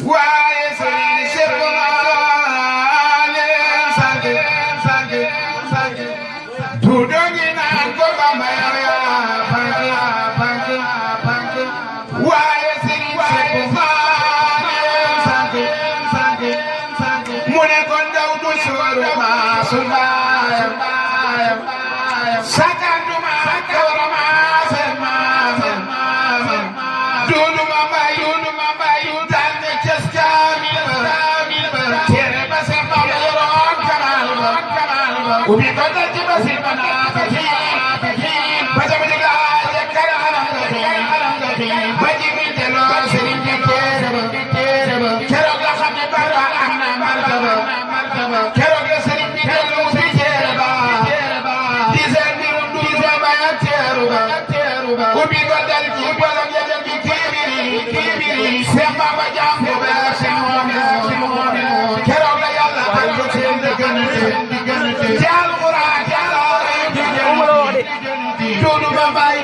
waaye sëriñ Seex leen sang du dogi naan ko Bamba ya fank waaye sëriñ Seex leen sang mu ne ko ndaw du sóoru ma su mbaayam sakanduma kawrama seen maasem duuduma mbayu tànn ces kaamil ba tere ba seen Bamba yoroon kamaal ba ubi ko dal ci ba si banaata xiin ba jama diga aje kara anam ga xiin ba jibril delloo sëriñ bi téere ba keroog la xam ne Bamba am na martaba keroog la sëriñ bi delloo si téere ba ubi ko dal ci borom ya dem bi kibiri Seex Bamba jàmm ba si moom keroog la Yàlla ànd seen diggante ci Alxuraan duudu ma bay